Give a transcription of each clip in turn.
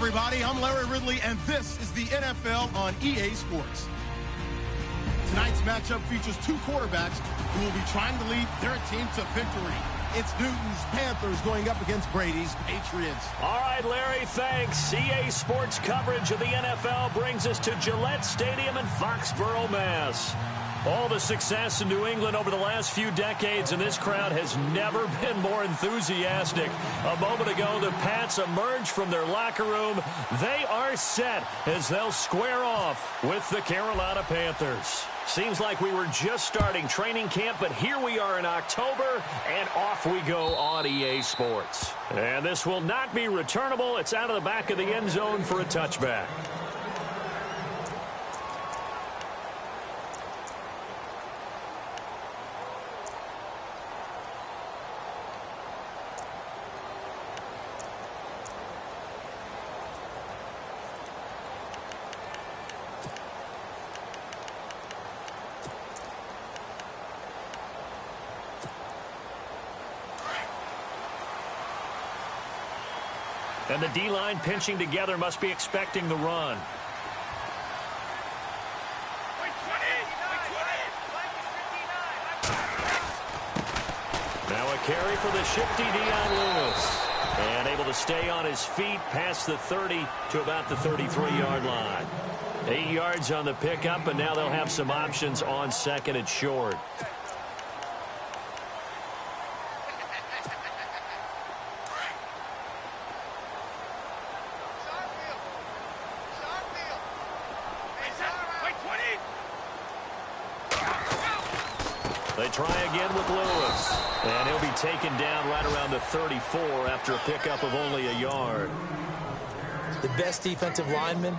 everybody. I'm Larry Ridley, and this is the NFL on EA Sports. Tonight's matchup features two quarterbacks who will be trying to lead their team to victory. It's Newton's Panthers going up against Brady's Patriots. All right, Larry, thanks. EA Sports coverage of the NFL brings us to Gillette Stadium in Foxborough, Mass. All the success in New England over the last few decades, and this crowd has never been more enthusiastic. A moment ago, the Pats emerged from their locker room. They are set as they'll square off with the Carolina Panthers. Seems like we were just starting training camp, but here we are in October, and off we go on EA Sports. And this will not be returnable. It's out of the back of the end zone for a touchback. And the D-line pinching together must be expecting the run. Now a carry for the shifty Dion Lewis. And able to stay on his feet past the 30 to about the 33-yard line. 8 yards on the pickup, and now they'll have some options on second and short. They try again with Lewis. And he'll be taken down right around the 34 after a pickup of only a yard. The best defensive linemen,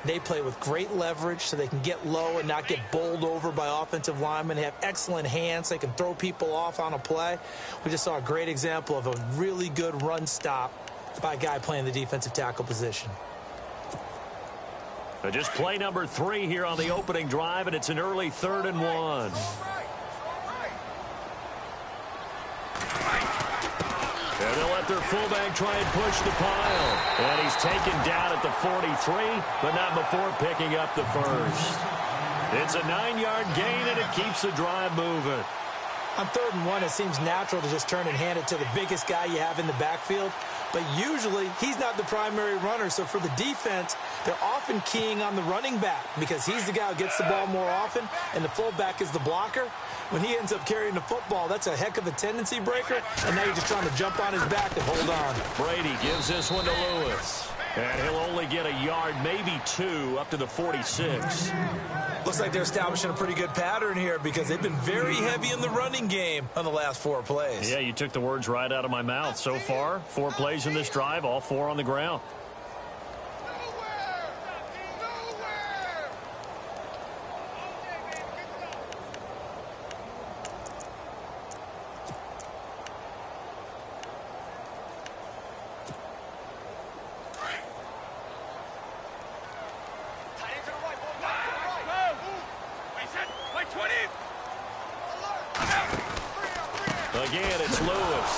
they play with great leverage so they can get low and not get bowled over by offensive linemen. They have excellent hands. They can throw people off on a play. We just saw a great example of a really good run stop by a guy playing the defensive tackle position. Just play number 3 here on the opening drive, and it's an early 3rd and 1. And they'll let their fullback try and push the pile. And he's taken down at the 43, but not before picking up the first. It's a 9-yard gain, and it keeps the drive moving. On 3rd and 1, it seems natural to just turn and hand it to the biggest guy you have in the backfield. But usually, he's not the primary runner. So for the defense, they're often keying on the running back because he's the guy who gets the ball more often, and the fullback is the blocker. When he ends up carrying the football, that's a heck of a tendency breaker, and now you're just trying to jump on his back and hold on. Brady gives this one to Lewis. And he'll only get a yard, maybe 2, up to the 46. Looks like they're establishing a pretty good pattern here because they've been very heavy in the running game on the last 4 plays. Yeah, you took the words right out of my mouth. So far, 4 plays in this drive, all 4 on the ground. Again, it's Lewis.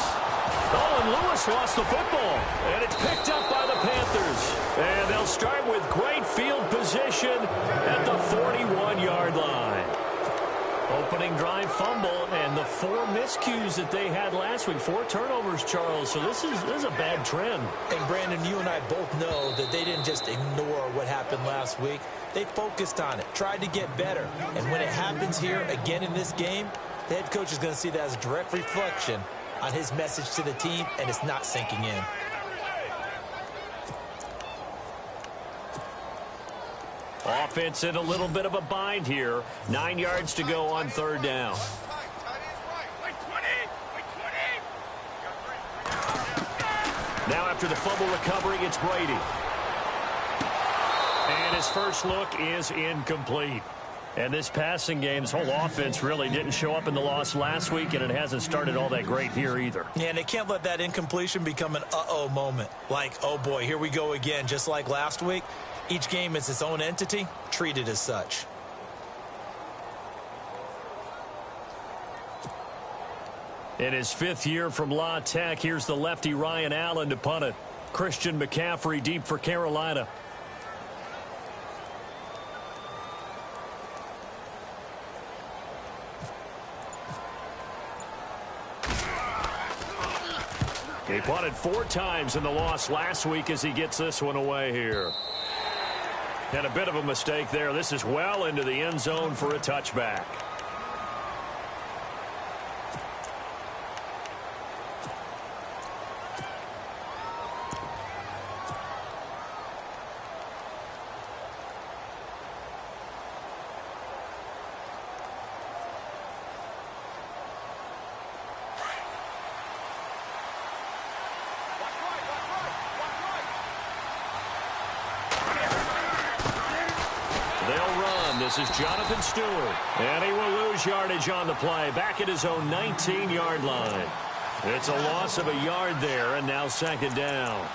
Oh, and Lewis lost the football. And it's picked up by the Panthers. And they'll start with great field position at the 41-yard line. Opening drive fumble, and the 4 miscues that they had last week. 4 turnovers, Charles. So this is a bad trend. And, Brandon, you and I both know that they didn't just ignore what happened last week. They focused on it, tried to get better. And when it happens here again in this game, the head coach is going to see that as a direct reflection on his message to the team, and it's not sinking in. Offense in a little bit of a bind here. 9 yards to go on 3rd down. Now after the fumble recovery, it's Brady. And his first look is incomplete. And this passing game, this whole offense really didn't show up in the loss last week, and it hasn't started all that great here either. Yeah, and they can't let that incompletion become an uh-oh moment. Like, oh boy, here we go again, just like last week. Each game is its own entity, treated as such. In his 5th year from La Tech, here's the lefty Ryan Allen to punt it. Christian McCaffrey deep for Carolina. He punted 4 times in the loss last week as he gets this one away here. And a bit of a mistake there. This is well into the end zone for a touchback. This is Jonathan Stewart, and he will lose yardage on the play, back at his own 19-yard line. It's a loss of a yard there, and now second down.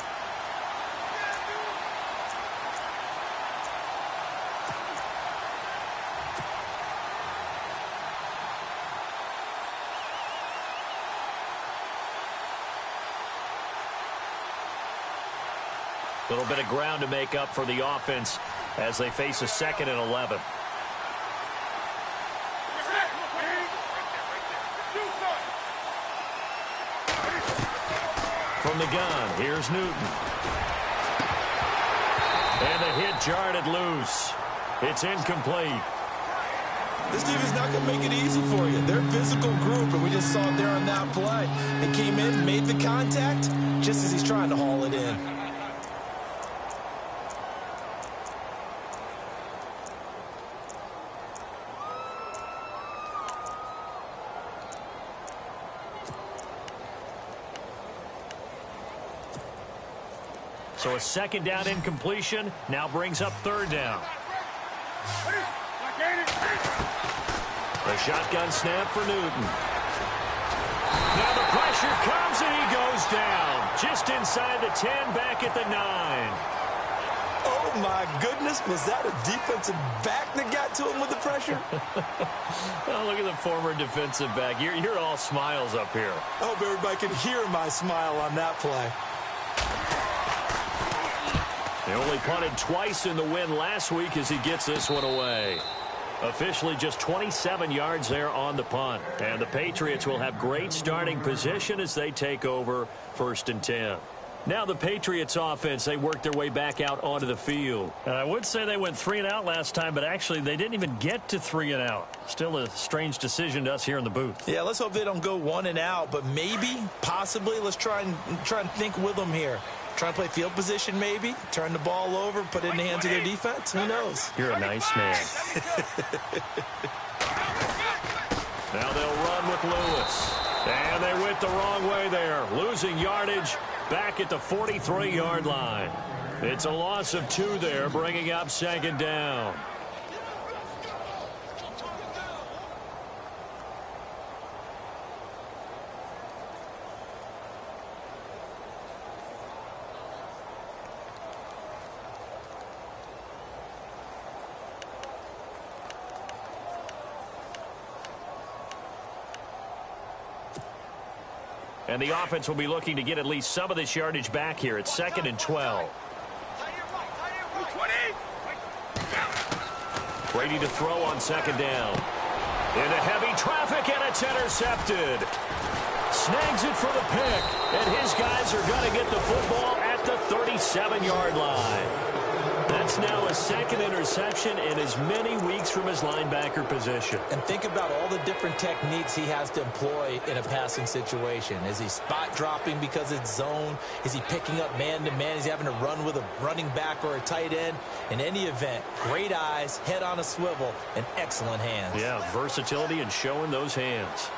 A little bit of ground to make up for the offense as they face a 2nd and 11. From the gun, here's Newton. And the hit jarred it loose. It's incomplete. This defense is not going to make it easy for you. They're a physical group, and we just saw it there on that play. They came in, made the contact, just as he's trying to haul it in. So a 2nd down incompletion now brings up 3rd down. The shotgun snap for Newton. Now the pressure comes and he goes down. Just inside the 10, back at the 9. Oh, my goodness. Was that a defensive back that got to him with the pressure? Oh, look at the former defensive back. You're all smiles up here. I hope everybody can hear my smile on that play. They only punted twice in the win last week as he gets this one away. Officially just 27 yards there on the punt. And the Patriots will have great starting position as they take over 1st and 10. Now the Patriots offense, they worked their way back out onto the field. And I would say they went 3 and out last time, but actually they didn't even get to 3 and out. Still a strange decision to us here in the booth. Yeah, let's hope they don't go 1 and out, but maybe, possibly, let's try and think with them here. Try and play field position maybe, turn the ball over, put it in the hands of their defense. Who knows? You're a nice man. Now they'll run with Lewis. And they went the wrong way there. Losing yardage back at the 43-yard line. It's a loss of 2 there, bringing up 2nd down. And the offense will be looking to get at least some of this yardage back here. It's 2nd and 12. Brady to throw on 2nd down. Into heavy traffic, and it's intercepted. Snags it for the pick. And his guys are going to get the football at the 37-yard line. That's now a 2nd interception in as many weeks from his linebacker position. And think about all the different techniques he has to employ in a passing situation. Is he spot dropping because it's zone? Is he picking up man-to-man? Is he having to run with a running back or a tight end? In any event, great eyes, head on a swivel, and excellent hands. Yeah, versatility and showing those hands.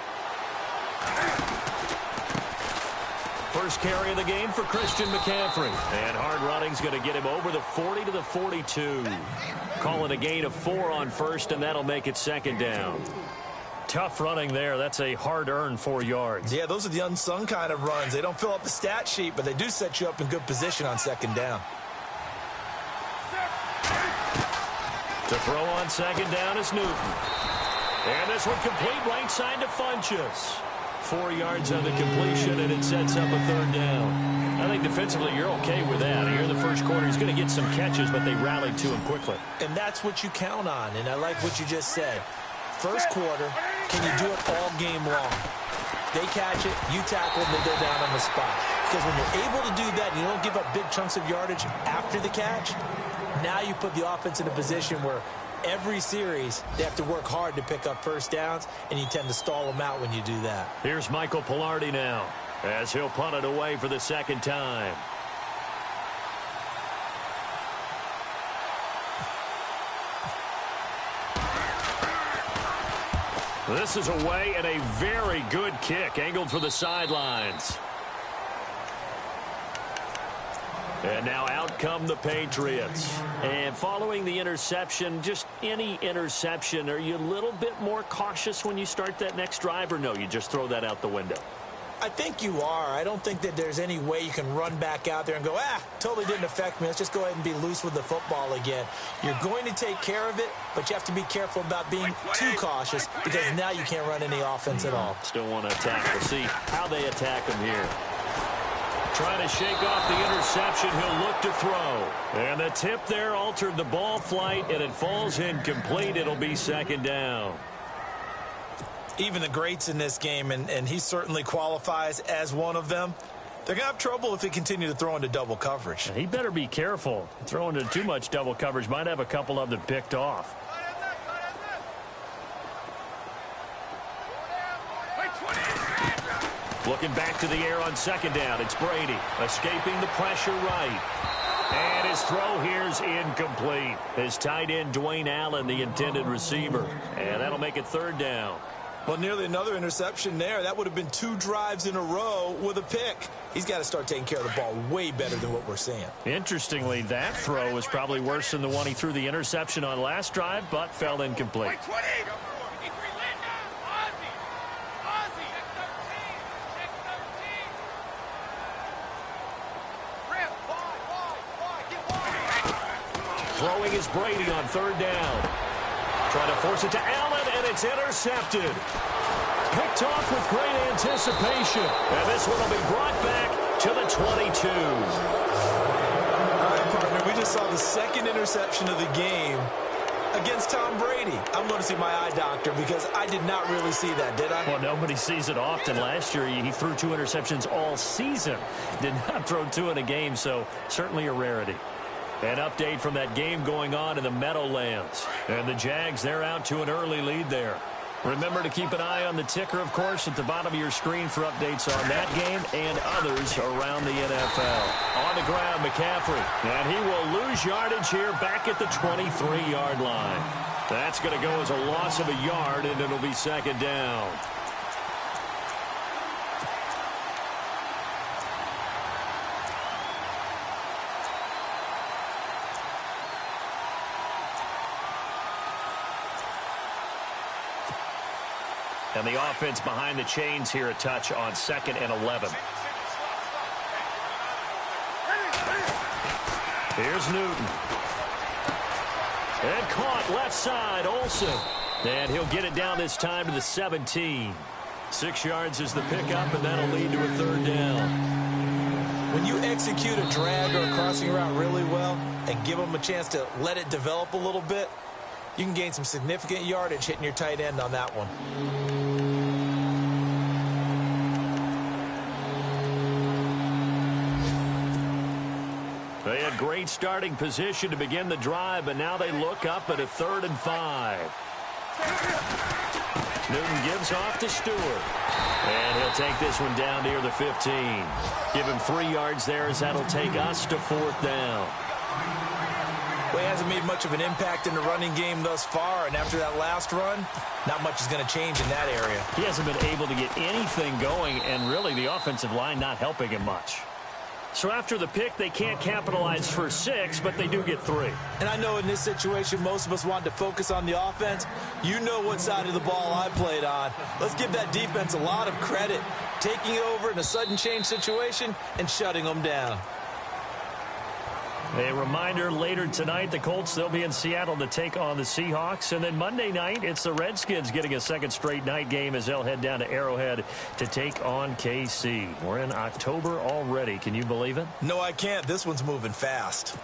First carry of the game for Christian McCaffrey. And hard running's going to get him over the 40 to the 42. Calling a gain of 4 on 1st, and that'll make it 2nd down. Tough running there. That's a hard-earned 4 yards. Yeah, those are the unsung kind of runs. They don't fill up the stat sheet, but they do set you up in good position on 2nd down. To throw on 2nd down is Newton. And this one complete right side to Funchess. 4 yards on the completion, and it sets up a third down. I think defensively you're okay with that. Here in the first quarter, he's going to get some catches, but they rallied to him quickly. And that's what you count on, and I like what you just said. First quarter, can you do it all game long? They catch it, you tackle them, they go down on the spot. Because when you're able to do that, and you don't give up big chunks of yardage after the catch, now you put the offense in a position where every series they have to work hard to pick up first downs, and you tend to stall them out when you do that. Here's Michael Pilardi now, as he'll punt it away for the second time. This is away, and a very good kick angled for the sidelines. And now out come the Patriots. And following the interception, just any interception, are you a little bit more cautious when you start that next drive, or no, you just throw that out the window? I think you are. I don't think that there's any way you can run back out there and go, totally didn't affect me. Let's just go ahead and be loose with the football again. You're going to take care of it, but you have to be careful about being too cautious because now you can't run any offense at all. Still want to attack. We'll see how they attack him here. Trying to shake off the interception. He'll look to throw. And the tip there altered the ball flight, and it falls incomplete. It'll be second down. Even the greats in this game, and he certainly qualifies as one of them, they're going to have trouble if they continue to throw into double coverage. He better be careful. Throwing into too much double coverage might have a couple of them picked off. Looking back to the air on second down. It's Brady escaping the pressure right. And his throw here's incomplete. His tight end, Dwayne Allen, the intended receiver. And that'll make it third down. Well, nearly another interception there. That would have been 2 drives in a row with a pick. He's got to start taking care of the ball way better than what we're seeing. Interestingly, that throw was probably worse than the one he threw the interception on last drive, but fell incomplete. Throwing is Brady on third down. Trying to force it to Allen, and it's intercepted. Picked off with great anticipation. And this one will be brought back to the 22. All right, partner, we just saw the second interception of the game against Tom Brady. I'm going to see my eye doctor because I did not really see that, did I? Well, nobody sees it often. Last year, he threw 2 interceptions all season. Did not throw 2 in a game, so certainly a rarity. An update from that game going on in the Meadowlands. And the Jags, they're out to an early lead there. Remember to keep an eye on the ticker, of course, at the bottom of your screen for updates on that game and others around the NFL. On the ground, McCaffrey. And he will lose yardage here back at the 23-yard line. That's going to go as a loss of a yard, and it'll be second down. And the offense behind the chains here a touch on 2nd and 11. Here's Newton. And caught left side, Olsen. And he'll get it down this time to the 17. 6 yards is the pickup, and that'll lead to a third down. When you execute a drag or a crossing route really well and give them a chance to let it develop a little bit, you can gain some significant yardage hitting your tight end on that one. They had great starting position to begin the drive, but now they look up at a 3rd and 5. Newton gives off to Stewart. And he'll take this one down near the 15. Give him 3 yards there as that'll take us to 4th down. Well, he hasn't made much of an impact in the running game thus far, and after that last run, not much is going to change in that area. He hasn't been able to get anything going, and really the offensive line not helping him much. So after the pick, they can't capitalize for 6, but they do get 3. And I know in this situation, most of us want to focus on the offense. You know what side of the ball I played on. Let's give that defense a lot of credit, taking it over in a sudden change situation and shutting them down. A reminder, later tonight, the Colts, they'll be in Seattle to take on the Seahawks. And then Monday night, it's the Redskins getting a second straight night game as they'll head down to Arrowhead to take on KC. We're in October already. Can you believe it? No, I can't. This one's moving fast.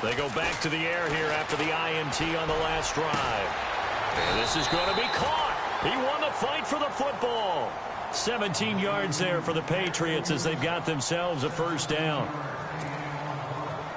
They go back to the air here after the INT on the last drive. And this is going to be caught. He won the fight for the football. 17 yards there for the Patriots as they've got themselves a first down.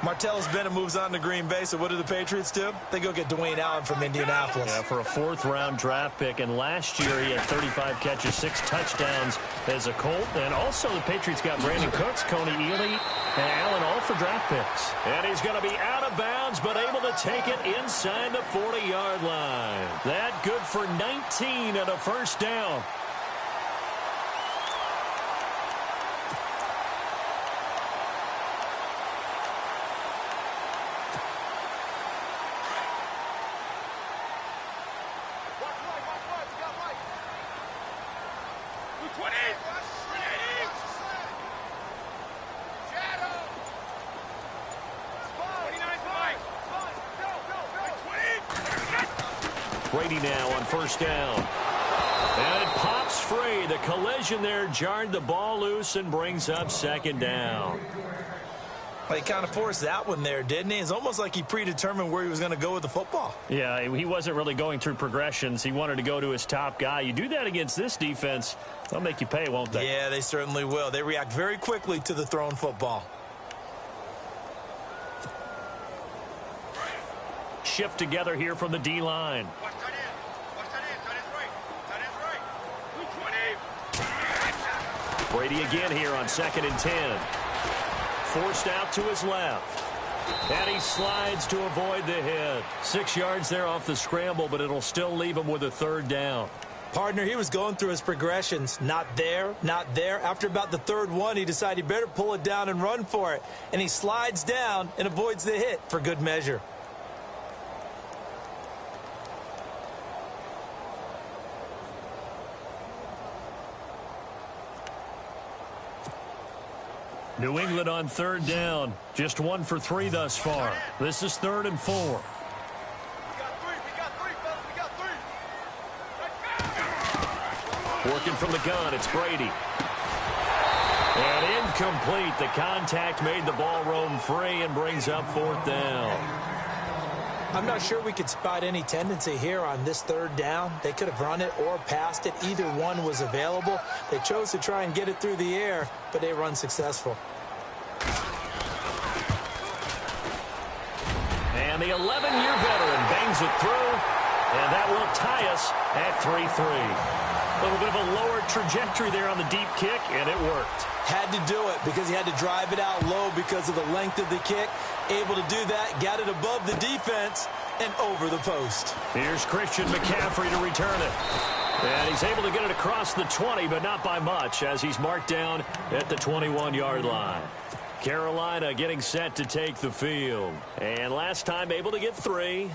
Martellus Bennett moves on to Green Bay, so what do the Patriots do? They go get Dwayne Allen from Indianapolis. Yeah, for a fourth-round draft pick, and last year he had 35 catches, 6 touchdowns as a Colt. And also the Patriots got Brandon Cooks, Coney Ealy, and Allen all for draft picks. And he's going to be out of bounds, but able to take it inside the 40-yard line. That good for 19 and a first down. Brady now on first down. And it pops free. The collision there jarred the ball loose and brings up second down. He kind of forced that one there, didn't he? It's almost like he predetermined where he was going to go with the football. Yeah, he wasn't really going through progressions. He wanted to go to his top guy. You do that against this defense, they'll make you pay, won't they? Yeah, they certainly will. They react very quickly to the thrown football. Shift together here from the D-line. Brady again here on 2nd and 10. Forced out to his left. And he slides to avoid the hit. 6 yards there off the scramble, but it'll still leave him with a third down. Partner, he was going through his progressions. Not there, not there. After about the third one, he decided he better pull it down and run for it. And he slides down and avoids the hit for good measure. New England on third down. Just 1 for 3 thus far. This is 3rd and 4. We got three, fellas. We got three. Working from the gun, it's Brady. And incomplete. The contact made the ball roam free and brings up 4th down. I'm not sure we could spot any tendency here on this third down. They could have run it or passed it. Either one was available. They chose to try and get it through the air, but they run successful. And the 11-year veteran bangs it through, and that will tie us at 3-3. A little bit of a lower trajectory there on the deep kick, and it worked. Had to do it because he had to drive it out low because of the length of the kick. Able to do that, got it above the defense and over the post. Here's Christian McCaffrey to return it. And he's able to get it across the 20, but not by much, as he's marked down at the 21-yard line. Carolina getting set to take the field. And last time able to get 3.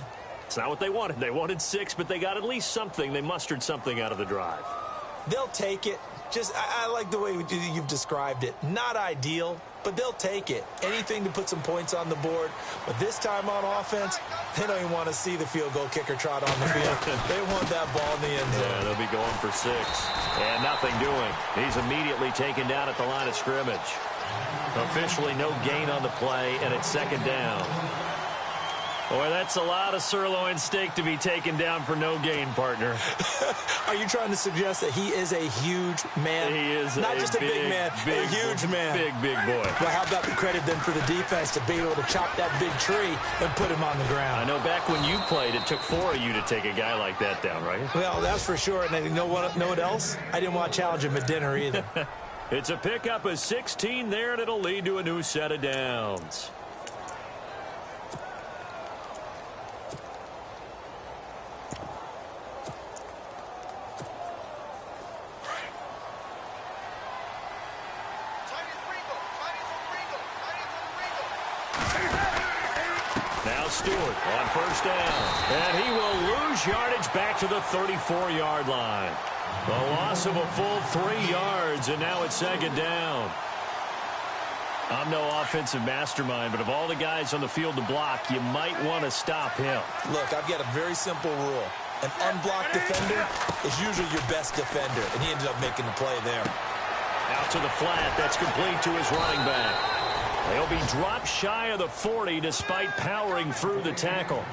It's not what they wanted. They wanted 6, but they got at least something. They mustered something out of the drive. They'll take it. I like the way you've described it. Not ideal, but they'll take it. Anything to put some points on the board. But this time on offense, they don't even want to see the field goal kicker trot on the field. They want that ball in the end zone. Yeah, they'll be going for 6. And nothing doing. He's immediately taken down at the line of scrimmage. Officially no gain on the play, and it's 2nd down. Boy, that's a lot of sirloin steak to be taken down for no gain, partner. Are you trying to suggest that he is a huge man? He is not just a big man, a huge man. Big boy. Well, how about the credit then for the defense to be able to chop that big tree and put him on the ground? I know back when you played, it took 4 of you to take a guy like that down, right? Well, that's for sure. And you know what else? I didn't want to challenge him at dinner either. It's a pickup of 16 there, and it'll lead to a new set of downs. Stewart on first down. And he will lose yardage back to the 34-yard line. A loss of a full 3 yards, and now it's second down. I'm no offensive mastermind, but of all the guys on the field to block, you might want to stop him. Look, I've got a very simple rule. An unblocked defender is usually your best defender, and he ended up making the play there. Out to the flat. That's complete to his running back. They'll be dropped shy of the 40 despite powering through the tackle.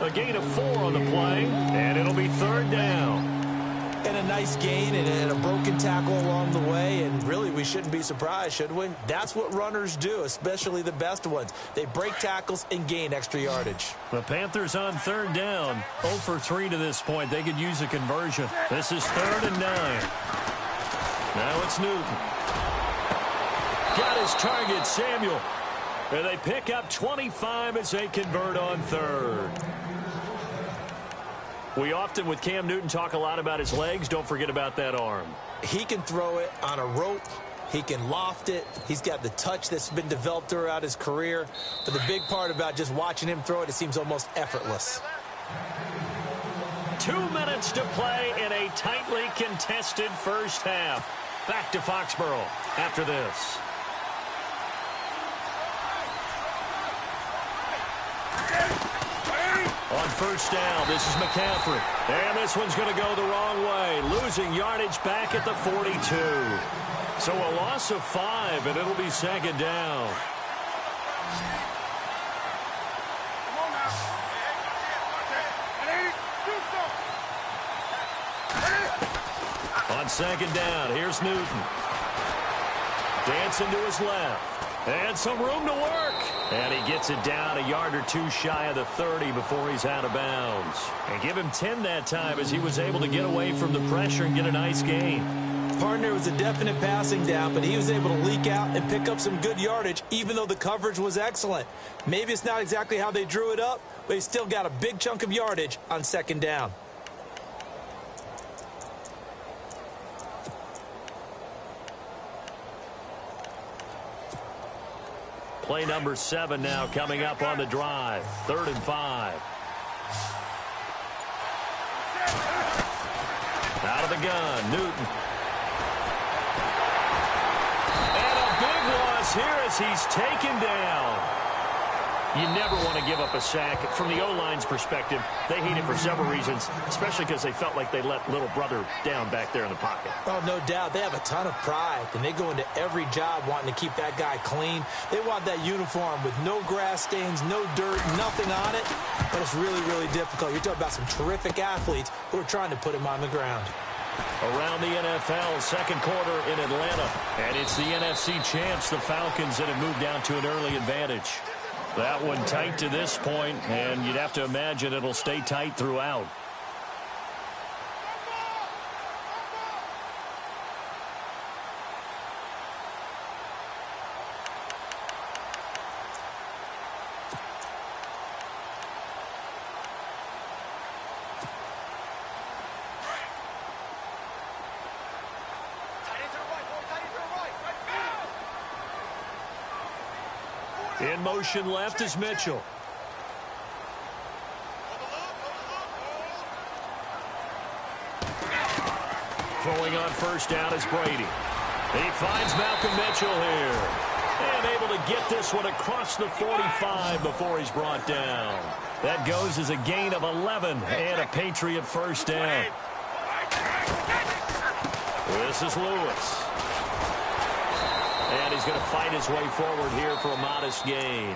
A gain of 4 on the play, and it'll be third down. And a nice gain and a broken tackle along the way, and really we shouldn't be surprised, should we? That's what runners do, especially the best ones. They break tackles and gain extra yardage. The Panthers on third down. 0 for 3 to this point. They could use a conversion. This is 3rd and 9. Now it's Newton. Got his target, Samuel. And they pick up 25 as they convert on 3rd. We often, with Cam Newton, talk a lot about his legs. Don't forget about that arm. He can throw it on a rope. He can loft it. He's got the touch that's been developed throughout his career. But the big part about just watching him throw it, it seems almost effortless. 2 minutes to play in a tightly contested first half. Back to Foxborough after this. On first down, this is McCaffrey. And this one's going to go the wrong way. Losing yardage back at the 42. So a loss of 5, and it'll be second down. On second down, here's Newton. Dancing to his left. And some room to work. And he gets it down a yard or 2 shy of the 30 before he's out of bounds. And give him 10 that time as he was able to get away from the pressure and get a nice gain. Partner was a definite passing down, but he was able to leak out and pick up some good yardage, even though the coverage was excellent. Maybe it's not exactly how they drew it up, but he still got a big chunk of yardage on second down. Play number 7 now coming up on the drive. 3rd and 5. Out of the gun, Newton. And a big loss here as he's taken down. You never want to give up a sack. From the O-line's perspective, they hate it for several reasons, especially because they felt like they let little brother down back there in the pocket. Oh, no doubt. They have a ton of pride, and they go into every job wanting to keep that guy clean. They want that uniform with no grass stains, no dirt, nothing on it, but it's really, really difficult. You're talking about some terrific athletes who are trying to put him on the ground. Around the NFL, second quarter in Atlanta, and it's the NFC champs, the Falcons, that have moved down to an early advantage. That one tight to this point, and you'd have to imagine it'll stay tight throughout. In motion left is Mitchell. Throwing on first down is Brady. He finds Malcolm Mitchell here. And able to get this one across the 45 before he's brought down. That goes as a gain of 11 and a Patriot first down. This is Lewis. And he's going to fight his way forward here for a modest gain.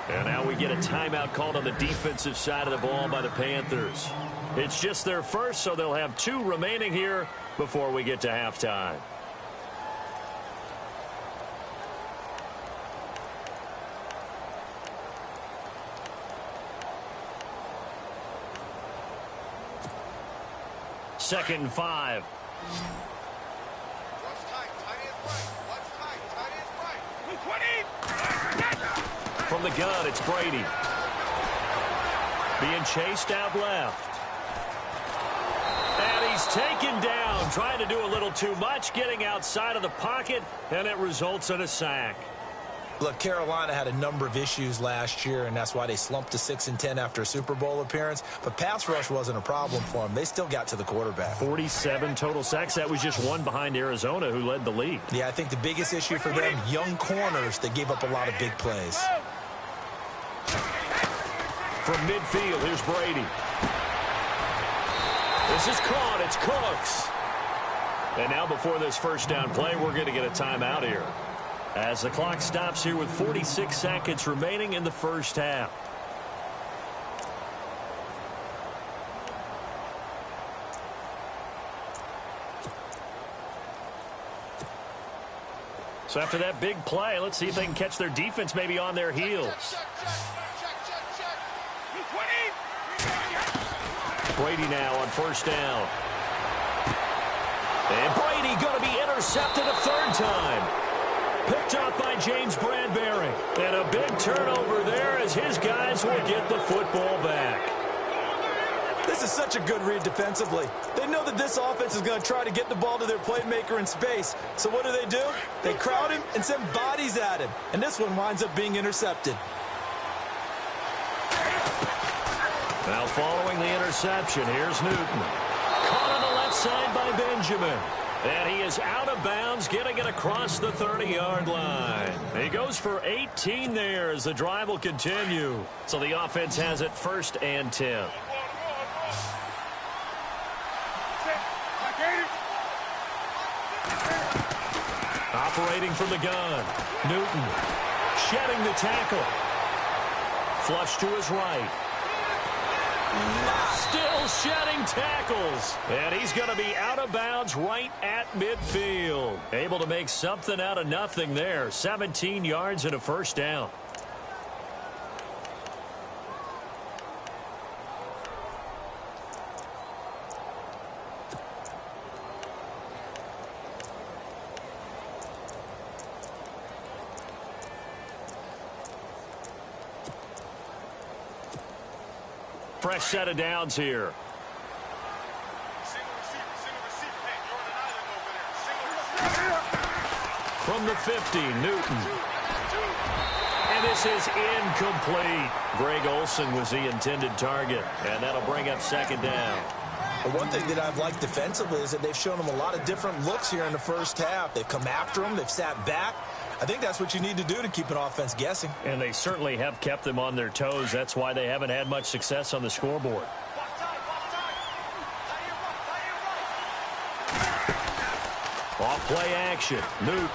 And now we get a timeout called on the defensive side of the ball by the Panthers. It's just their first, so they'll have 2 remaining here before we get to halftime. Second and 5. From the gun, it's Brady. Being chased out left. And he's taken down, trying to do a little too much, getting outside of the pocket, and it results in a sack. Look, Carolina had a number of issues last year, and that's why they slumped to 6-10 after a Super Bowl appearance. But pass rush wasn't a problem for them. They still got to the quarterback. 47 total sacks. That was just one behind Arizona, who led the league. Yeah, I think the biggest issue for them, young corners that gave up a lot of big plays. From midfield, here's Brady. This is caught. It's Cooks. And now before this first down play, we're going to get a timeout here, as the clock stops here with 46 seconds remaining in the first half. So after that big play, let's see if they can catch their defense maybe on their heels. Brady now on first down. And Brady going to be intercepted a third time. Picked up by James Bradbury. And a big turnover there as his guys will get the football back. This is such a good read defensively. They know that this offense is going to try to get the ball to their playmaker in space. So what do? They crowd him and send bodies at him. And this one winds up being intercepted. Now following the interception, here's Newton. Caught on the left side by Benjamin. And he is out of bounds, getting it across the 30-yard line. He goes for 18 there as the drive will continue. So the offense has it 1st and 10. Operating from the gun. Newton shedding the tackle. Flush to his right. Still shedding tackles. And he's going to be out of bounds right at midfield. Able to make something out of nothing there. 17 yards and a first down. Fresh set of downs here. From the 50, Newton. And this is incomplete. Greg Olsen was the intended target, and that'll bring up 2nd down. But one thing that I've liked defensively is that they've shown them a lot of different looks here in the first half. They've come after them. They've sat back. I think that's what you need to do to keep an offense guessing. And they certainly have kept them on their toes. That's why they haven't had much success on the scoreboard. Off play action. Newton.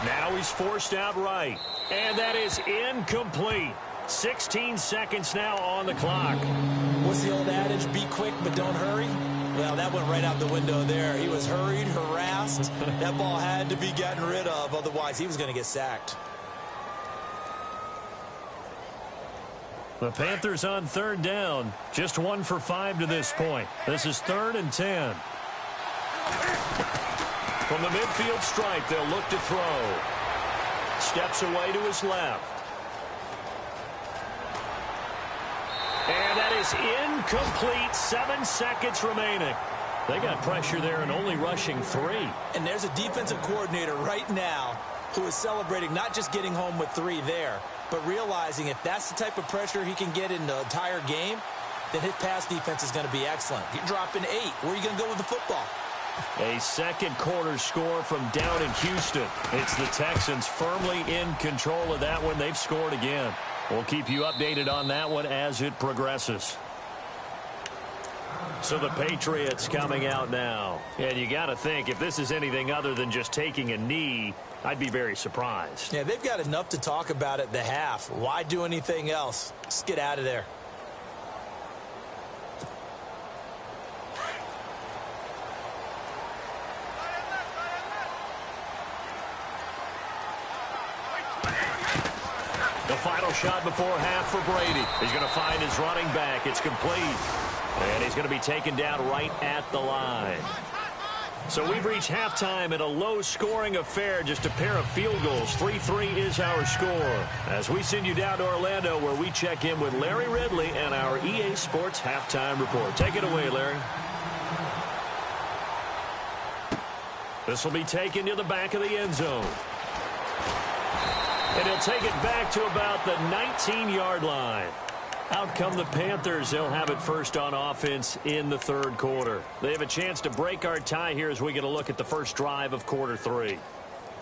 Now he's forced out right. And that is incomplete. 16 seconds now on the clock. What's the old adage? Be quick, but don't hurry? Well, that went right out the window there. He was hurried, harassed. That ball had to be gotten rid of. Otherwise, he was going to get sacked. The Panthers on 3rd down. Just 1 for 5 to this point. This is 3rd and 10. From the midfield stripe, they'll look to throw. Steps away to his left. And that is incomplete. 7 seconds remaining. They got pressure there and only rushing 3. And there's a defensive coordinator right now who is celebrating not just getting home with 3 there, but realizing if that's the type of pressure he can get in the entire game, then his pass defense is going to be excellent. You're dropping 8. Where are you going to go with the football? A second quarter score from down in Houston. It's the Texans firmly in control of that one. They've scored again. We'll keep you updated on that one as it progresses. So the Patriots coming out now. And you got to think, if this is anything other than just taking a knee, I'd be very surprised. Yeah, they've got enough to talk about at the half. Why do anything else? Just get out of there. The final shot before half for Brady. He's going to find his running back. It's complete. And he's going to be taken down right at the line. So we've reached halftime in a low-scoring affair, just a pair of field goals. 3-3 is our score. As we send you down to Orlando, where we check in with Larry Ridley and our EA Sports Halftime Report. Take it away, Larry. This will be taken to the back of the end zone. And he'll take it back to about the 19-yard line. Out come the Panthers. They'll have it first on offense in the third quarter. They have a chance to break our tie here as we get a look at the first drive of quarter 3.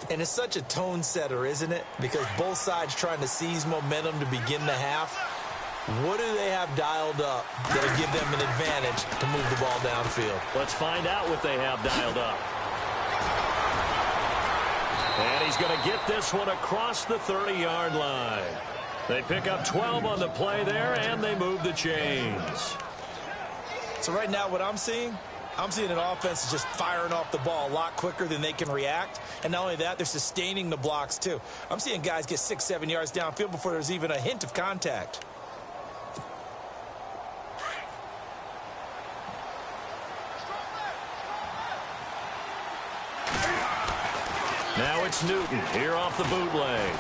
And it's such a tone setter, isn't it? Because both sides trying to seize momentum to begin the half. What do they have dialed up that'll give them an advantage to move the ball downfield? Let's find out what they have dialed up. And he's going to get this one across the 30-yard line. They pick up 12 on the play there, and they move the chains. So right now what I'm seeing an offense is just firing off the ball a lot quicker than they can react. And not only that, they're sustaining the blocks too. I'm seeing guys get 6-7 yards downfield before there's even a hint of contact. Now it's Newton here off the bootleg.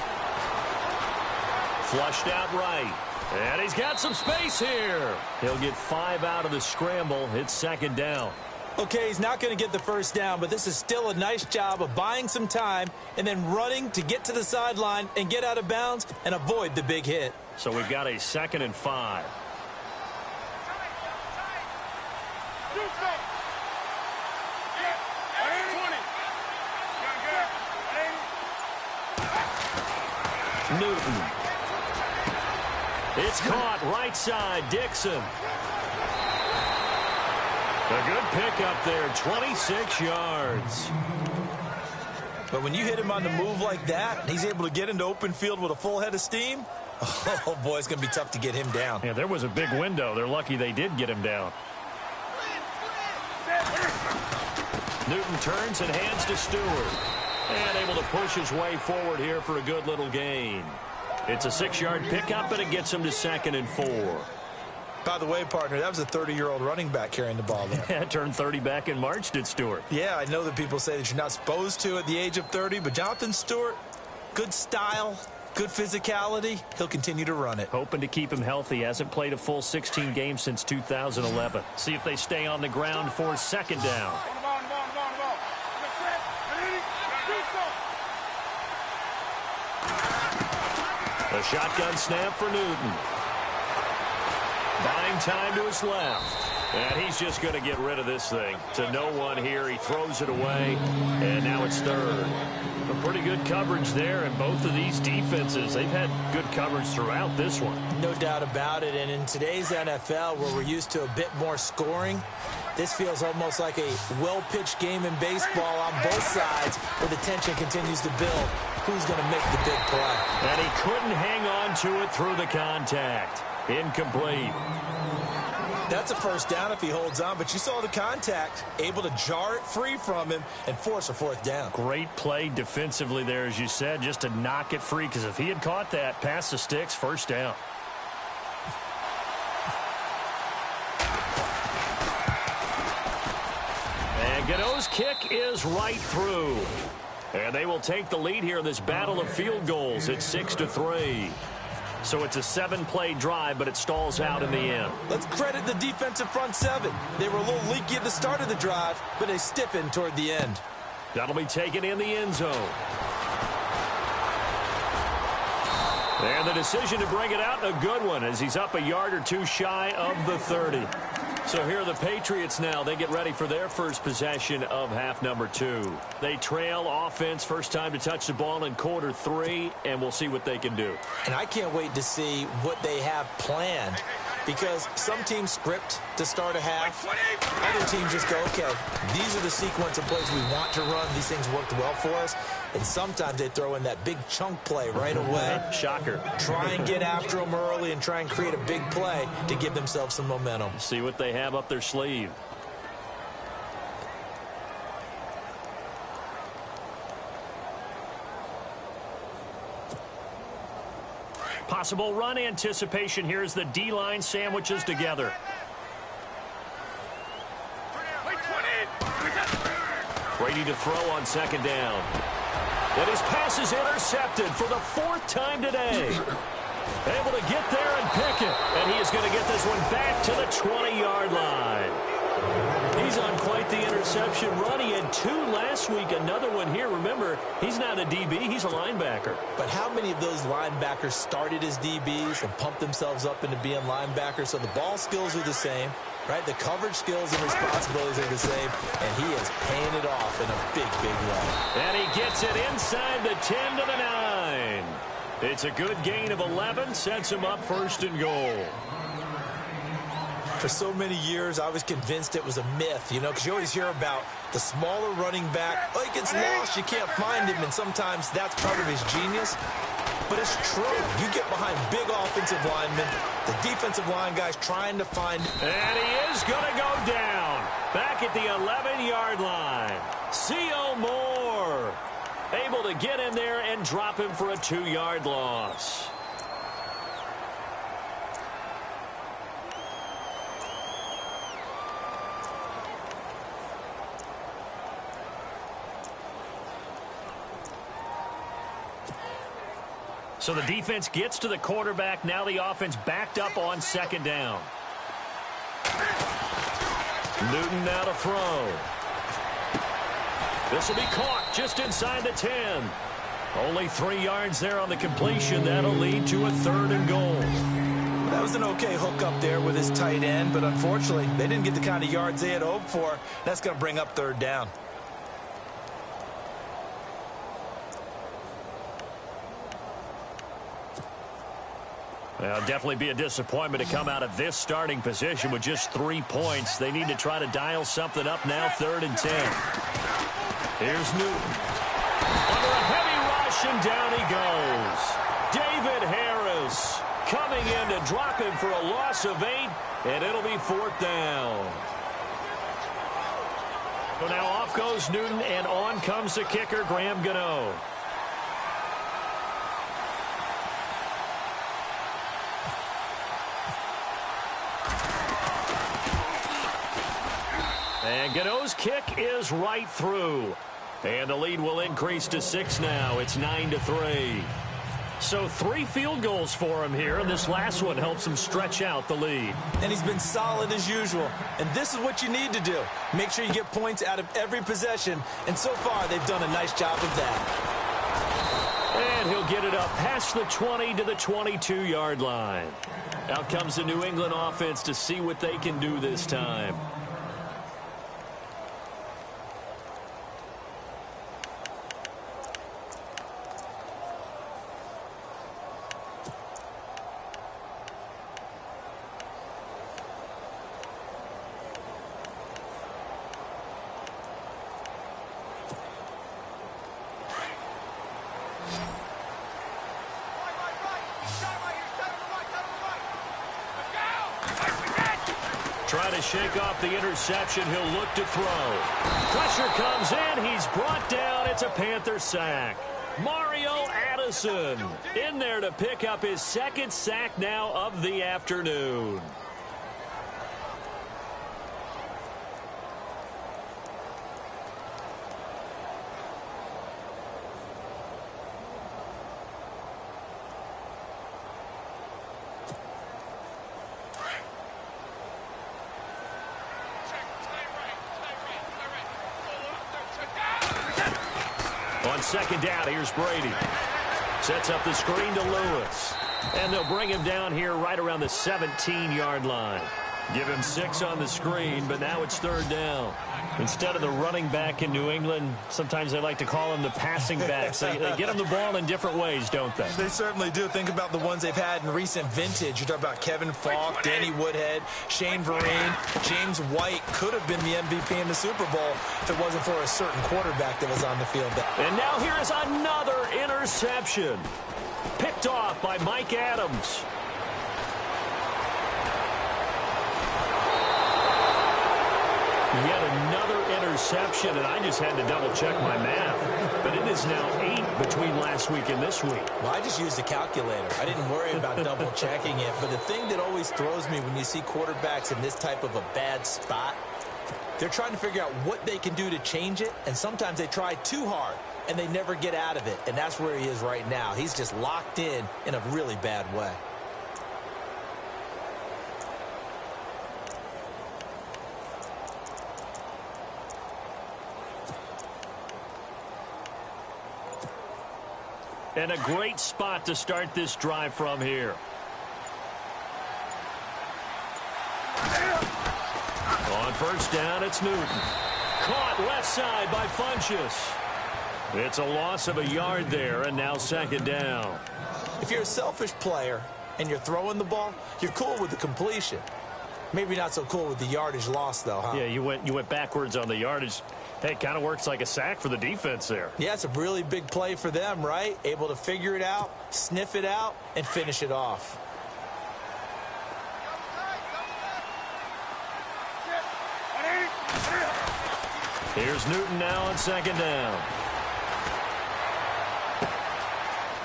Flushed out right. And he's got some space here. He'll get 5 out of the scramble. It's second down. Okay, he's not going to get the first down, but this is still a nice job of buying some time and then running to get to the sideline and get out of bounds and avoid the big hit. So we've got a 2nd and 5. Newton. It's caught right side. Dixon. A good pickup there, 26 yards. But when you hit him on the move like that, and he's able to get into open field with a full head of steam, oh, boy, it's going to be tough to get him down. Yeah, there was a big window. They're lucky they did get him down. Newton turns and hands to Stewart. And able to push his way forward here for a good little gain. It's a 6-yard pickup, and it gets him to 2nd and 4. By the way, partner, that was a 30-year-old running back carrying the ball there. Yeah, turned 30 back in March, did Stewart. Yeah, I know that people say that you're not supposed to at the age of 30, but Jonathan Stewart, good style, good physicality. He'll continue to run it. Hoping to keep him healthy. Hasn't played a full 16 games since 2011. See if they stay on the ground for 2nd down. A shotgun snap for Newton. Buying time to his left. And he's just going to get rid of this thing. To no one here. He throws it away. And now it's 3rd. A pretty good coverage there. And both of these defenses, they've had good coverage throughout this one. No doubt about it. And in today's NFL, where we're used to a bit more scoring, this feels almost like a well-pitched game in baseball on both sides, where the tension continues to build. Who's going to make the big play? And he couldn't hang on to it through the contact. Incomplete. That's a first down if he holds on, but you saw the contact, able to jar it free from him and force a 4th down. Great play defensively there, as you said, just to knock it free, because if he had caught that, past the sticks, first down. And Godot's kick is right through. And they will take the lead here in this battle of field goals. It's 6-3. So it's a 7-play drive, but it stalls out in the end. Let's credit the defensive front 7. They were a little leaky at the start of the drive, but they stiffened toward the end. That'll be taken in the end zone. And the decision to bring it out, a good one, as he's up a yard or two shy of the 30. So here are the Patriots now. They get ready for their first possession of half number 2. They trail offense, first time to touch the ball in quarter 3, and we'll see what they can do. And I can't wait to see what they have planned, because some teams script to start a half. Other teams just go, okay, these are the sequence of plays we want to run. These things worked well for us. And sometimes they throw in that big chunk play right away. Shocker. Try and get after them early and try and create a big play to give themselves some momentum. See what they have up their sleeve. Possible run anticipation here as the D-line sandwiches together. Brady to throw on 2nd down. And his pass is intercepted for the 4th time today. Able to get there and pick it. And he is going to get this one back to the 20-yard line. He He's on quite the interception run. He had 2 last week, another one here. Remember, he's not a DB, he's a linebacker. But how many of those linebackers started as DBs and pumped themselves up into being linebackers? So the ball skills are the same, right? The coverage skills and responsibilities are the same, and he is paying it off in a big, big way. And he gets it inside the 10 to the 9. It's a good gain of 11, sets him up 1st and goal. For so many years, I was convinced it was a myth, you know, because you always hear about the smaller running back. Oh, he gets lost, you can't find him, and sometimes that's part of his genius. But it's true. You get behind big offensive linemen, the defensive line guys trying to find. And he is going to go down. Back at the 11-yard line. C.O. Moore able to get in there and drop him for a 2-yard loss. So the defense gets to the quarterback. Now the offense backed up on 2nd down. Newton now to throw. This will be caught just inside the 10. Only 3 yards there on the completion. That'll lead to a 3rd and goal. That was an okay hook up there with his tight end, but unfortunately, they didn't get the kind of yards they had hoped for. That's going to bring up 3rd down. Well, definitely be a disappointment to come out of this starting position with just 3 points. They need to try to dial something up now, 3rd and 10. Here's Newton. Under a heavy rush, and down he goes. David Harris coming in to drop him for a loss of 8, and it'll be 4th down. So now off goes Newton, and on comes the kicker, Graham Gano. And Gano's kick is right through. And the lead will increase to 6 now. It's 9-3. So 3 field goals for him here, and this last one helps him stretch out the lead. And he's been solid as usual. And this is what you need to do. Make sure you get points out of every possession. And so far, they've done a nice job of that. And he'll get it up past the 20 to the 22-yard line. Out comes the New England offense to see what they can do this time. Try to shake off the interception. He'll look to throw. Pressure comes in. He's brought down. It's a Panther sack. Mario Addison in there to pick up his 2nd sack now of the afternoon. On 2nd down, here's Brady. Sets up the screen to Lewis. And they'll bring him down here right around the 17-yard line. Give him 6 on the screen, but now it's 3rd down. Instead of the running back in New England, sometimes they like to call him the passing back. So they get him the ball in different ways, don't they? They certainly do. Think about the ones they've had in recent vintage. You talk about Kevin Falk, Danny Woodhead, Shane Vereen, James White could have been the MVP in the Super Bowl if it wasn't for a certain quarterback that was on the field. And now here is another interception. Picked off by Mike Adams. Yet another interception, and I just had to double-check my math. But it is now 8 between last week and this week. Well, I just used a calculator. I didn't worry about double-checking it. But the thing that always throws me when you see quarterbacks in this type of a bad spot, they're trying to figure out what they can do to change it, and sometimes they try too hard, and they never get out of it. And that's where he is right now. He's just locked in a really bad way. And a great spot to start this drive from here. On first down, it's Newton. Caught left side by Funchess. It's a loss of a yard there, and now second down. If you're a selfish player and you're throwing the ball, you're cool with the completion. Maybe not so cool with the yardage loss, though, huh? Yeah, you went backwards on the yardage. Hey, it kind of works like a sack for the defense there. Yeah, it's a really big play for them, right? Able to figure it out, sniff it out, and finish it off. Here's Newton now on second down.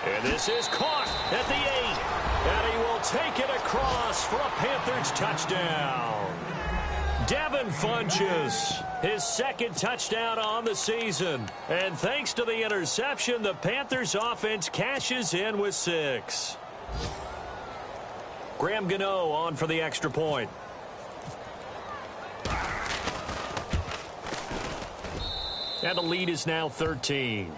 And this is caught at the 8. And he will take it across for a Panthers touchdown. Devin Funchess, his second touchdown on the season. And thanks to the interception, the Panthers offense cashes in with 6. Graham Gano on for the extra point. And the lead is now 13.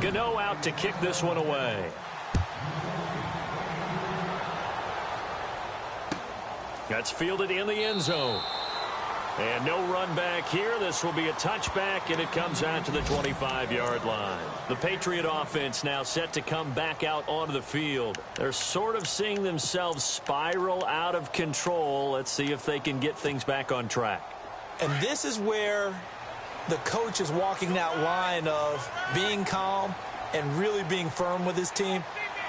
Gano out to kick this one away. That's fielded in the end zone. And no run back here. This will be a touchback, and it comes out to the 25-yard line. The Patriot offense now set to come back out onto the field. They're sort of seeing themselves spiral out of control. Let's see if they can get things back on track. And this is where the coach is walking that line of being calm and really being firm with his team.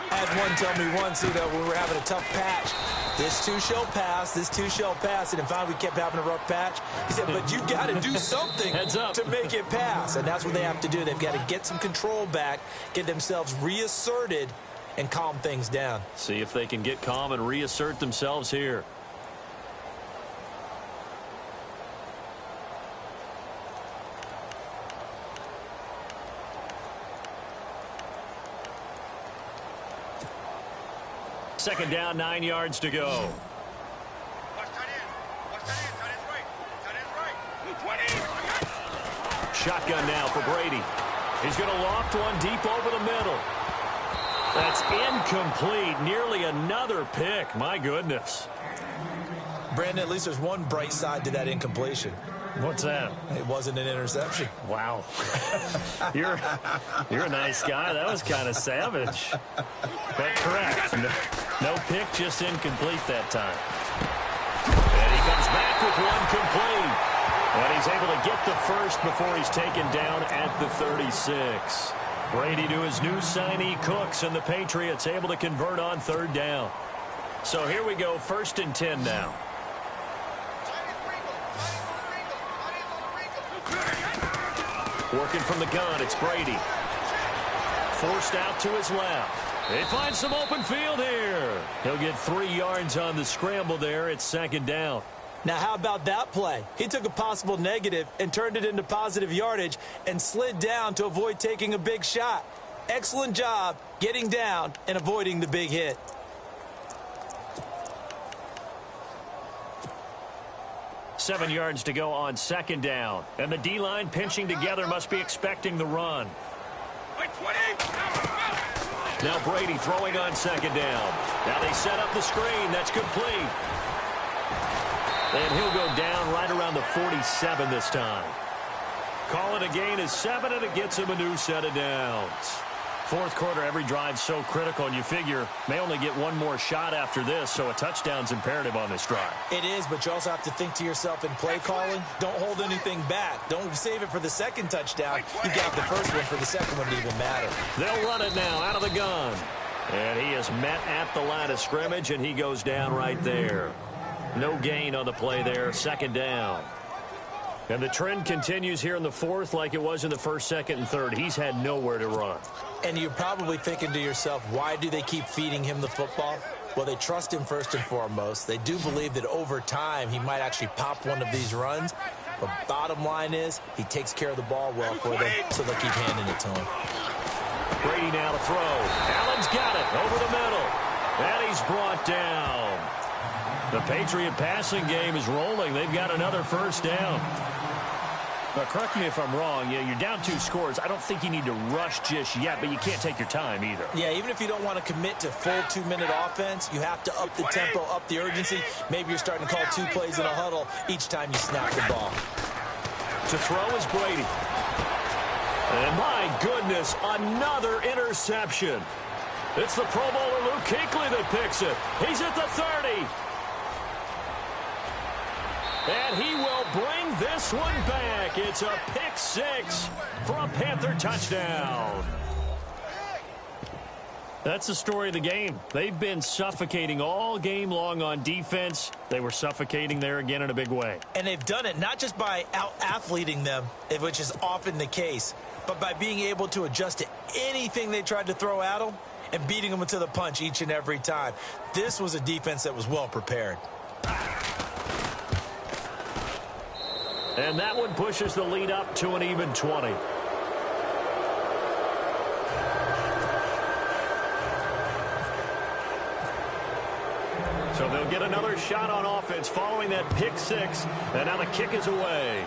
I had one tell me once, when we were having a tough patch, this too shall pass, this too shall pass. And in fact, we kept having a rough patch. He said, but you've got to do something to make it pass. And that's what they have to do. They've got to get some control back, get themselves reasserted, and calm things down. See if they can get calm and reassert themselves here. Second down, 9 yards to go. Shotgun now for Brady. He's going to loft one deep over the middle. That's incomplete. Nearly another pick. My goodness. Brandon, at least there's one bright side to that incompletion. What's that? It wasn't an interception. Wow. You're a nice guy. That was kind of savage. But correct. No pick, just incomplete that time. And he comes back with one complete. And he's able to get the first before he's taken down at the 36. Brady to his new signee, Cooks, and the Patriots able to convert on third down. So here we go, 1st and 10 now. Working from the gun, it's Brady. Forced out to his left. They find some open field here. He'll get 3 yards on the scramble there. It's second down. Now, how about that play? He took a possible negative and turned it into positive yardage and slid down to avoid taking a big shot. Excellent job getting down and avoiding the big hit. Seven yards to go on second down. And the D-line pinching together must be expecting the run. Now Brady throwing on second down. Now they set up the screen. That's complete. And he'll go down right around the 47 this time. Call it a gain of 7, and it gets him a new set of downs. Fourth quarter, every drive so critical, and you figure may only get one more shot after this, so a touchdown's imperative on this drive. It is, but you also have to think to yourself in play calling, don't hold anything back. Don't save it for the second touchdown. You got the first one for the second one to even matter. They'll run it now out of the gun. And he is met at the line of scrimmage, and he goes down right there. No gain on the play there, second down. And the trend continues here in the fourth like it was in the first, second, and third. He's had nowhere to run. And you're probably thinking to yourself, why do they keep feeding him the football? Well, they trust him first and foremost. They do believe that over time he might actually pop one of these runs. But bottom line is he takes care of the ball well for them, so they'll keep handing it to him. Brady now to throw. Allen's got it over the middle. And he's brought down. The Patriot passing game is rolling. They've got another first down. Now, correct me if I'm wrong. Yeah, you're down 2 scores. I don't think you need to rush just yet, but you can't take your time either. Yeah, even if you don't want to commit to full 2-minute offense, you have to up the tempo, up the urgency. Maybe you're starting to call 2 plays in a huddle each time you snap the ball. To throw is Brady. And my goodness, another interception. It's the Pro Bowler Luke Kuechly that picks it. He's at the 30. And he will bring this one back. It's a pick 6 for a Panther touchdown. That's the story of the game. They've been suffocating all game long on defense. They were suffocating there again in a big way. And they've done it not just by out-athleting them, which is often the case, but by being able to adjust to anything they tried to throw at them and beating them to the punch each and every time. This was a defense that was well prepared. And that one pushes the lead up to an even 20. So they'll get another shot on offense following that pick 6. And now the kick is away.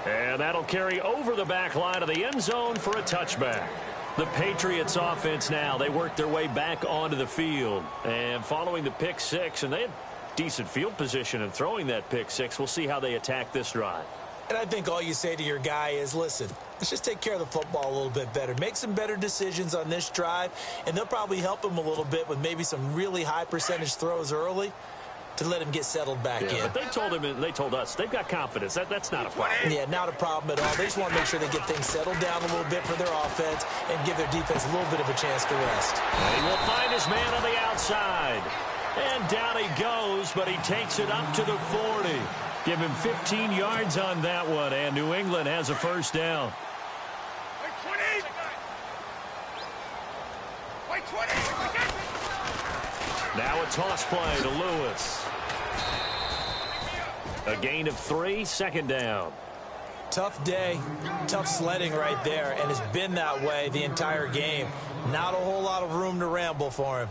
And that'll carry over the back line of the end zone for a touchback. The Patriots offense now, they work their way back onto the field. And following the pick 6, and they had decent field position and throwing that pick 6. We'll see how they attack this drive. And I think all you say to your guy is, listen, let's just take care of the football a little bit better. Make some better decisions on this drive, and they'll probably help him a little bit with maybe some really high percentage throws early to let him get settled back in. But they told him, they told us, they've got confidence. That's not a problem. Yeah, not a problem at all. They just want to make sure they get things settled down a little bit for their offense and give their defense a little bit of a chance to rest. And he will find his man on the outside. And down he goes, but he takes it up to the 40. Give him 15 yards on that one, and New England has a first down. Now a toss play to Lewis. A gain of 3, second down. Tough day, tough sledding right there, and it's been that way the entire game. Not a whole lot of room to ramble for him.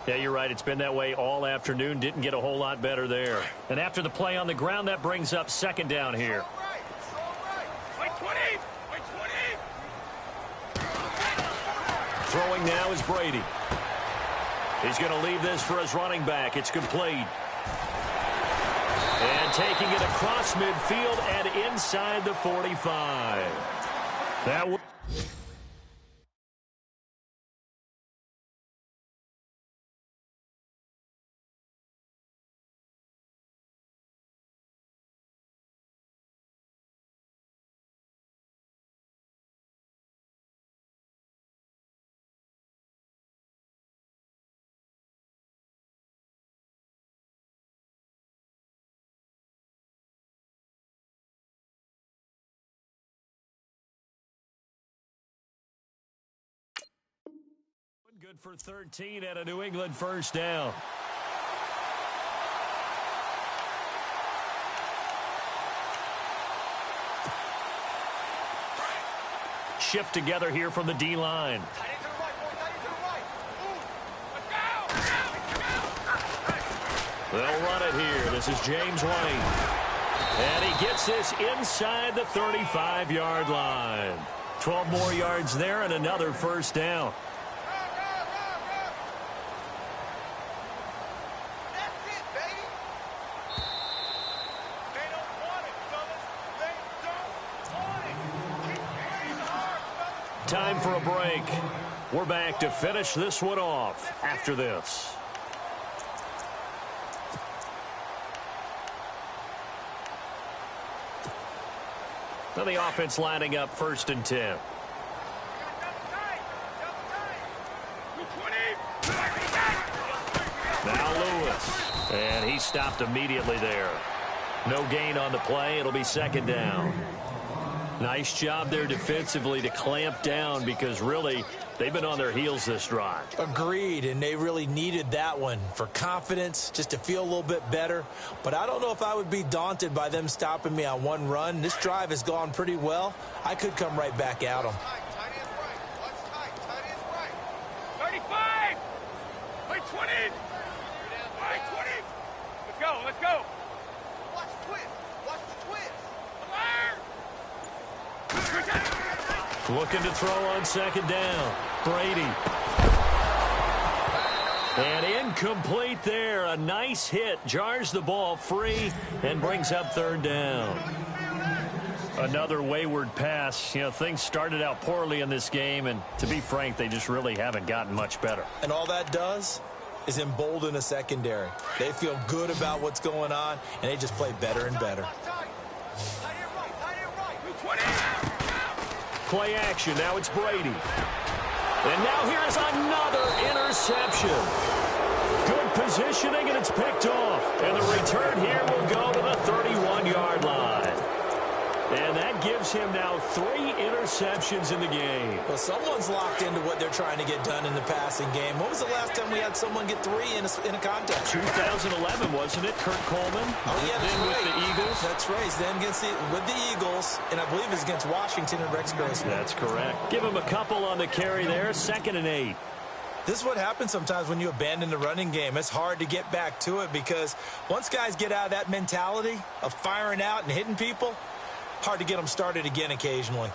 Yeah, you're right. It's been that way all afternoon. Didn't get a whole lot better there. And after the play on the ground, that brings up second down here. Throwing now is Brady. He's going to leave this for his running back. It's complete. And taking it across midfield and inside the 45. That was... Good for 13 at a New England first down. Shift together here from the D-line. They'll run it here. This is James White. And he gets this inside the 35-yard line. 12 more yards there and another first down. Time for a break. We're back to finish this one off after this. Now the offense lining up 1st and 10. Now Lewis. And he stopped immediately there. No gain on the play. It'll be second down. Nice job there defensively to clamp down because really they've been on their heels this drive. Agreed, and they really needed that one for confidence, just to feel a little bit better. But I don't know if I would be daunted by them stopping me on one run. This drive has gone pretty well. I could come right back at them. 35! 20! let's go. Watch the twist. Watch the twist. Looking to throw on second down. Brady. And incomplete there. A nice hit. Jars the ball free and brings up third down. Another wayward pass. You know, things started out poorly in this game, and to be frank, they just really haven't gotten much better. And all that does is embolden a secondary. They feel good about what's going on, and they just play better and better. Play action. Now it's Brady. And now here's another interception. Good positioning, and it's picked off. And the return here will go to the 31-yard line. And that gives him now 3 interceptions in the game. Well, someone's locked into what they're trying to get done in the passing game. When was the last time we had someone get 3 in a contest? 2011, wasn't it? Kurt Coleman? Oh, yeah, that's then right. With the Eagles? That's right. Then with the Eagles, and I believe it's against Washington and Rex Grossman. That's correct. Give him a couple on the carry there. 2nd and 8. This is what happens sometimes when you abandon the running game. It's hard to get back to it because once guys get out of that mentality of firing out and hitting people, hard to get them started again occasionally.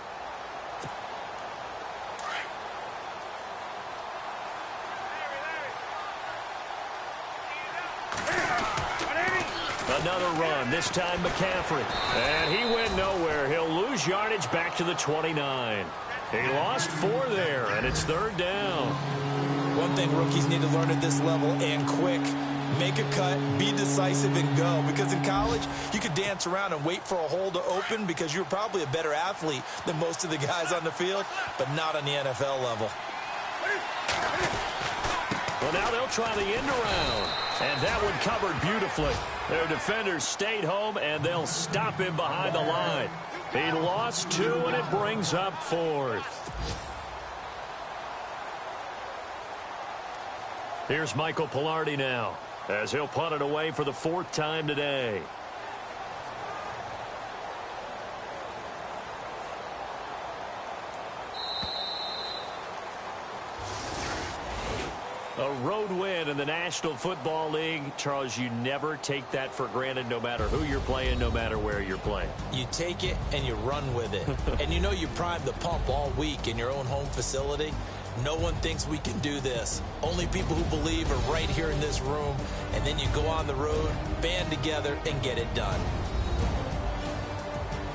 Another run, this time McCaffrey. And he went nowhere. He'll lose yardage back to the 29. He lost 4 there, and it's 3rd down. One thing rookies need to learn at this level, and quick. Make a cut, be decisive, and go. Because in college, you could dance around and wait for a hole to open because you're probably a better athlete than most of the guys on the field, but not on the NFL level. Well, now they'll try the end around. And that one covered beautifully. Their defenders stayed home, and they'll stop him behind the line. He lost 2, and it brings up 4th. Here's Michael Pilardi now, as he'll punt it away for the 4th time today. A road win in the National Football League. Charles, you never take that for granted no matter who you're playing, no matter where you're playing. You take it and you run with it. And you know you primed the pump all week in your own home facility. No one thinks we can do this. Only people who believe are right here in this room. And then you go on the road, band together, and get it done.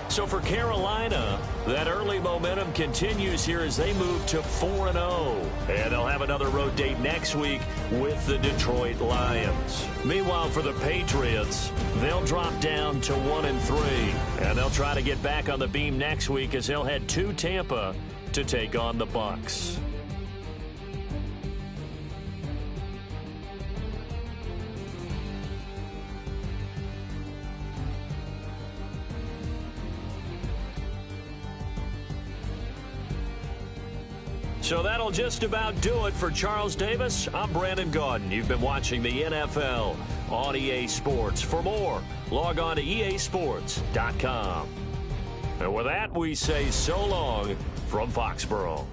So for Carolina, that early momentum continues here as they move to 4-0. And they'll have another road date next week with the Detroit Lions. Meanwhile, for the Patriots, they'll drop down to 1-3. And they'll try to get back on the beam next week as they'll head to Tampa to take on the Bucs. So that'll just about do it for Charles Davis. I'm Brandon Gaudin. You've been watching the NFL on EA Sports. For more, log on to easports.com. And with that, we say so long from Foxborough.